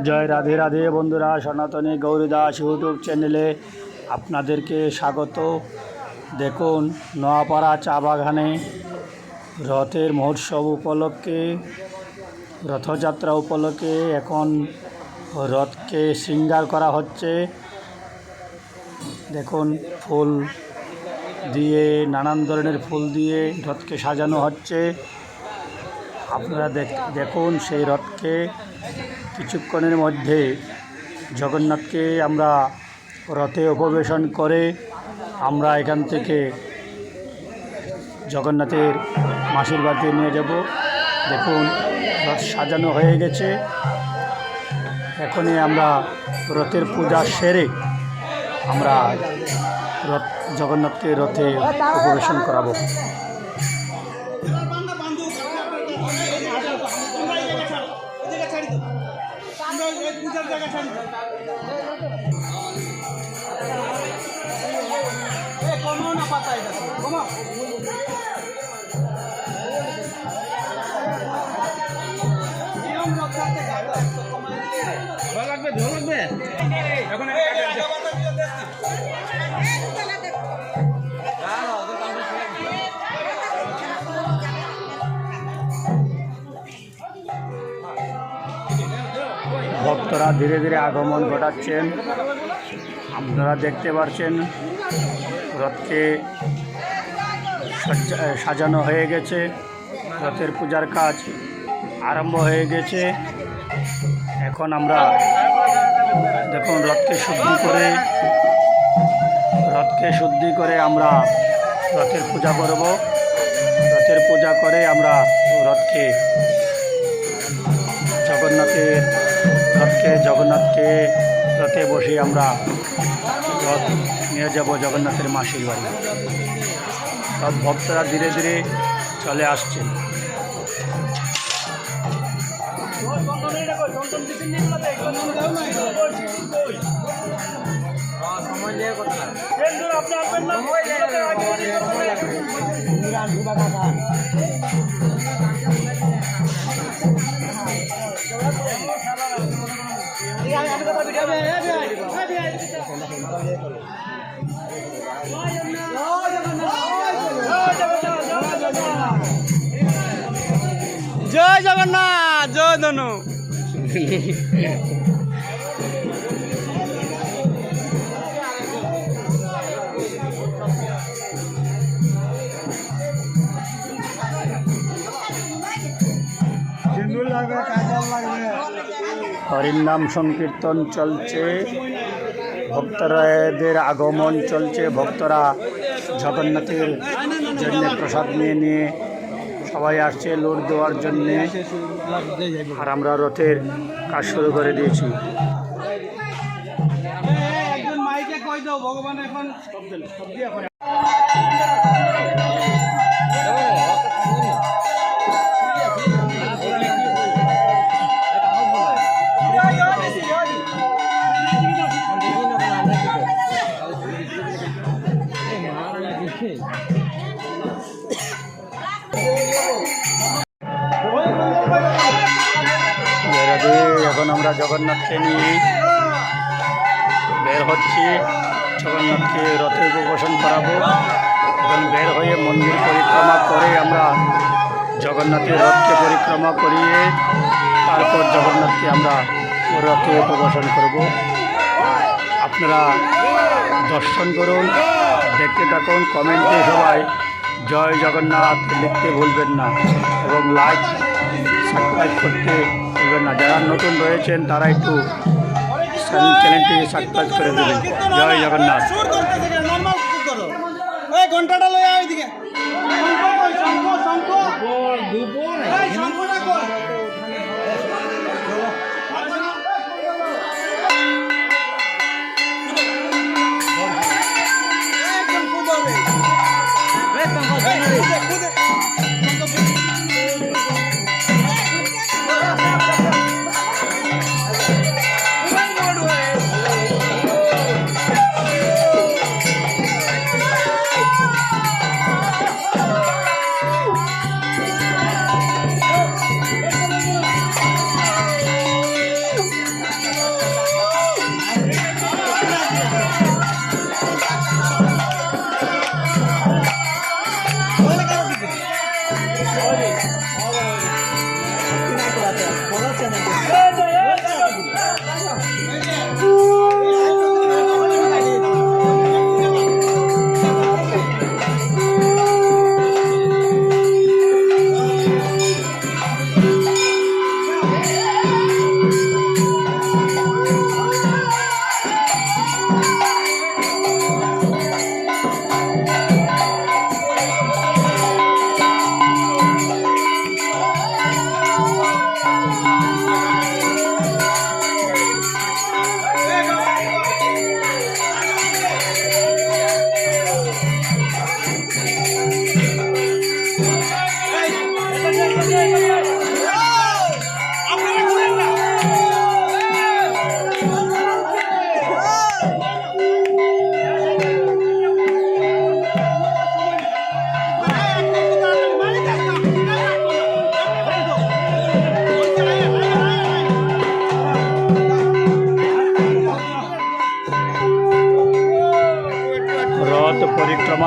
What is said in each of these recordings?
জয় রাধে রাধে বন্ধুরা, সনাতনী গৌরীদাস ইউটিউব চ্যানেলে আপনাদেরকে স্বাগত। দেখুন, নোয়াপাড়া চা বাগানে রথের মহোৎসব উপলক্ষে, রথযাত্রা উপলক্ষে এখন রথকে শৃঙ্গার করা হচ্ছে। দেখুন, ফুল দিয়ে, নানান ধরনের ফুল দিয়ে রথকে সাজানো হচ্ছে। আপনারা দেখুন, সেই রথকে কিছুক্ষণের মধ্যে জগন্নাথকে আমরা রথে উপবেশন করে আমরা এখান থেকে জগন্নাথের মাসির বাড়িতে নিয়ে যাব। দেখুন, রথ সাজানো হয়ে গেছে। এখনই আমরা রথের পূজা সেরে আমরা জগন্নাথকে রথে উপবেশন করাবো। ভক্তরা ধীরে ধীরে আগমন ঘটাচ্ছেন। আপনারা দেখতে পাচ্ছেন, রথকে সাজানো হয়ে গেছে। রথের পূজার কাজ আরম্ভ হয়ে গেছে। এখন আমরা দেখুন, রথকে শুদ্ধি করে আমরা রথের পূজা করব। রথের পূজা করে আমরা রথকে জগন্নাথকে রথে বসে আমরা রথ নিয়ে যাব জগন্নাথের মাসির বাড়ি। সব ভক্তরা ধীরে ধীরে চলে আসছেন। জয় জগন্নাথ, জয় ধনু। হরির নাম সংকীর্তন চলছে, ভক্তদের আগমন চলছে। ভক্তরা জগন্নাথের জন্য প্রসাদ নিয়ে সবাই আসছে লুট দেওয়ার জন্যে। আর আমরা রথের কাজ শুরু করে দিয়েছি। এখন আমরা জগন্নাথকে নিয়ে বের হচ্ছি। জগন্নাথকে রথে উপবেশন করাবো। এখন বের হয়ে মন্দির পরিক্রমা করে আমরা জগন্নাথের রথকে পরিক্রমা করিয়ে তারপর জগন্নাথকে আমরা রথে উপবেশন করব। আপনারা দর্শন করুন, দেখতে থাকুন। কমেন্টে সবাই জয় জগন্নাথ লিখতে ভুলবেন না এবং লাইক সাবস্ক্রাইব করতে ভুলবেন না। যারা নতুন রয়েছেন তারা একটু চ্যানেলটি সাবস্ক্রাইব করে দেবেন। জয় জগন্নাথ। ঘন্টাটা লয়ে ওইদিকে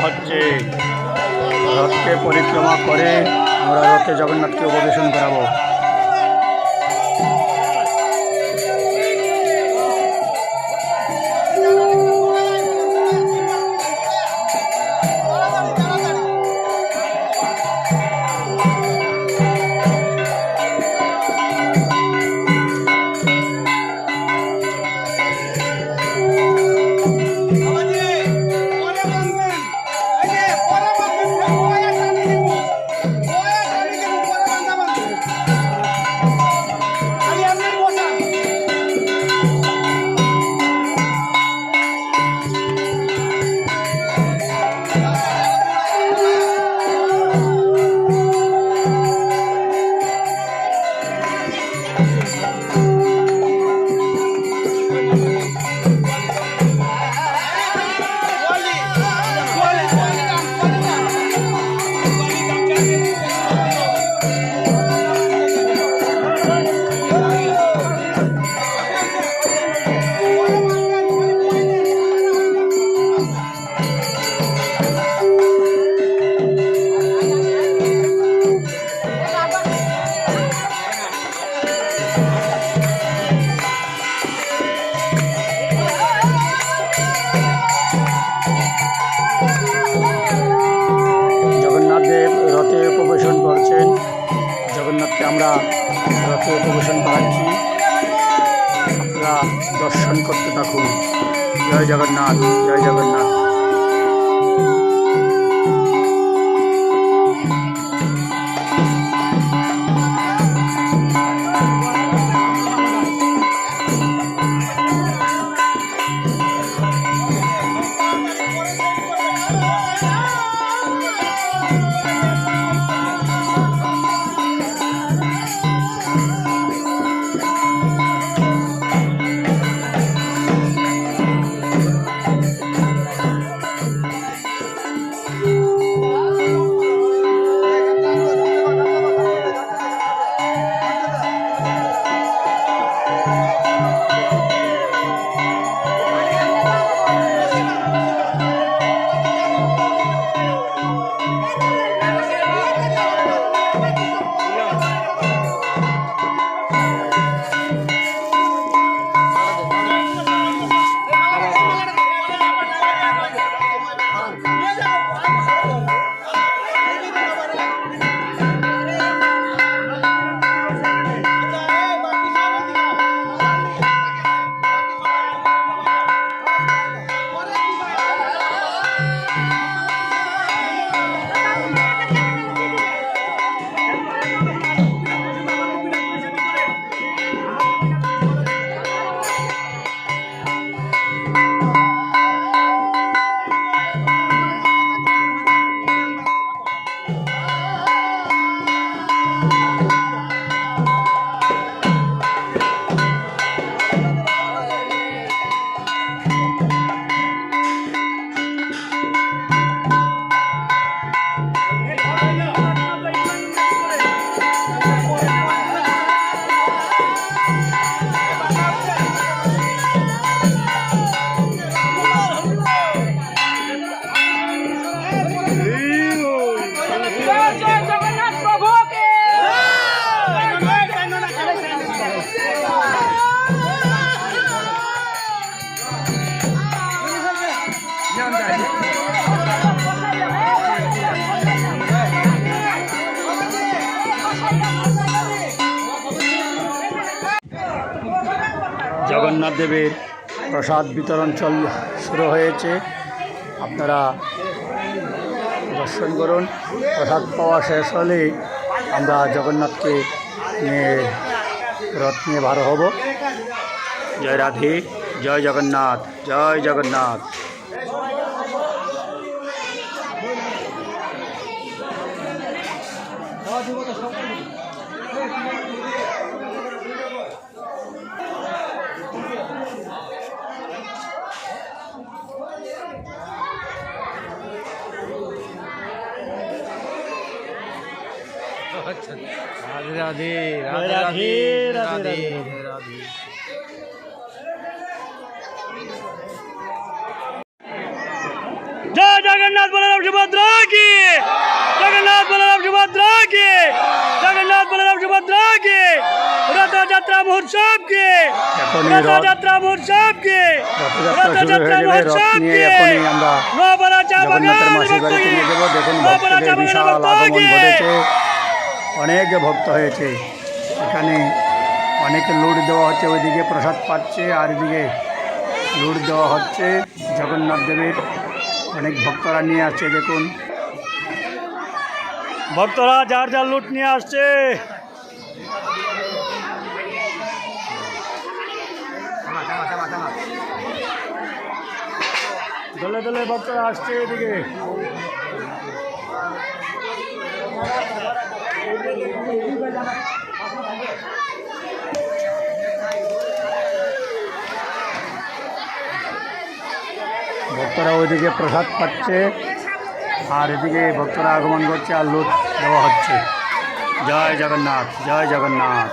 হচ্ছে। রথকে পরিক্রমা করে আমরা রথে জগন্নাথকে উপবেশন করাবো। রথে উপবেশন করছেন। জগন্নাথকে আমরা রথে উপবেশন করাচ্ছি, আপনারা দর্শন করতে থাকুন। জয় জগন্নাথ, জয় জগন্নাথ। জগন্নাথ দেবের প্রসাদ বিতরণ শুরু হয়েছে, আপনারা দর্শন করুন। প্রসাদ পাওয়া শেষ হলে আমরা জগন্নাথকে নিয়ে রথ নিয়ে বার হব। জয় রাধে, জয় জগন্নাথ, জয় জগন্নাথ। राधे राधे राधे राधे राधे राधे। जय जगन्नाथ बलराम सुभद्रा की, जगन्नाथ बलराम सुभद्रा की, जगन्नाथ बलराम सुभद्रा की, रथ यात्रा महोत्सव की, रथ यात्रा महोत्सव की, रथ यात्रा महोत्सव की, नौपाड़ा চা বাগান ভক্ত কি, নৌপাড়া চা বাগান ভক্ত কি। অনেক ভক্ত হয়েছে এখানে, অনেকে লুট দেওয়া হচ্ছে, ওইদিকে প্রসাদ পাচ্ছে আর এদিকে লুট দেওয়া হচ্ছে। জগন্নাথ দেবের অনেক ভক্তরা নিয়ে আসছে, দেখুন ভক্তরা যার যার লুট নিয়ে আসছে। দলে দলে ভক্তরা আসছে এদিকে। ভক্তরা ওইদিকে প্রসাদ পাচ্ছে আর এদিকে ভক্তরা আগমন করছে আর লুট দেওয়া হচ্ছে। জয় জগন্নাথ, জয় জগন্নাথ।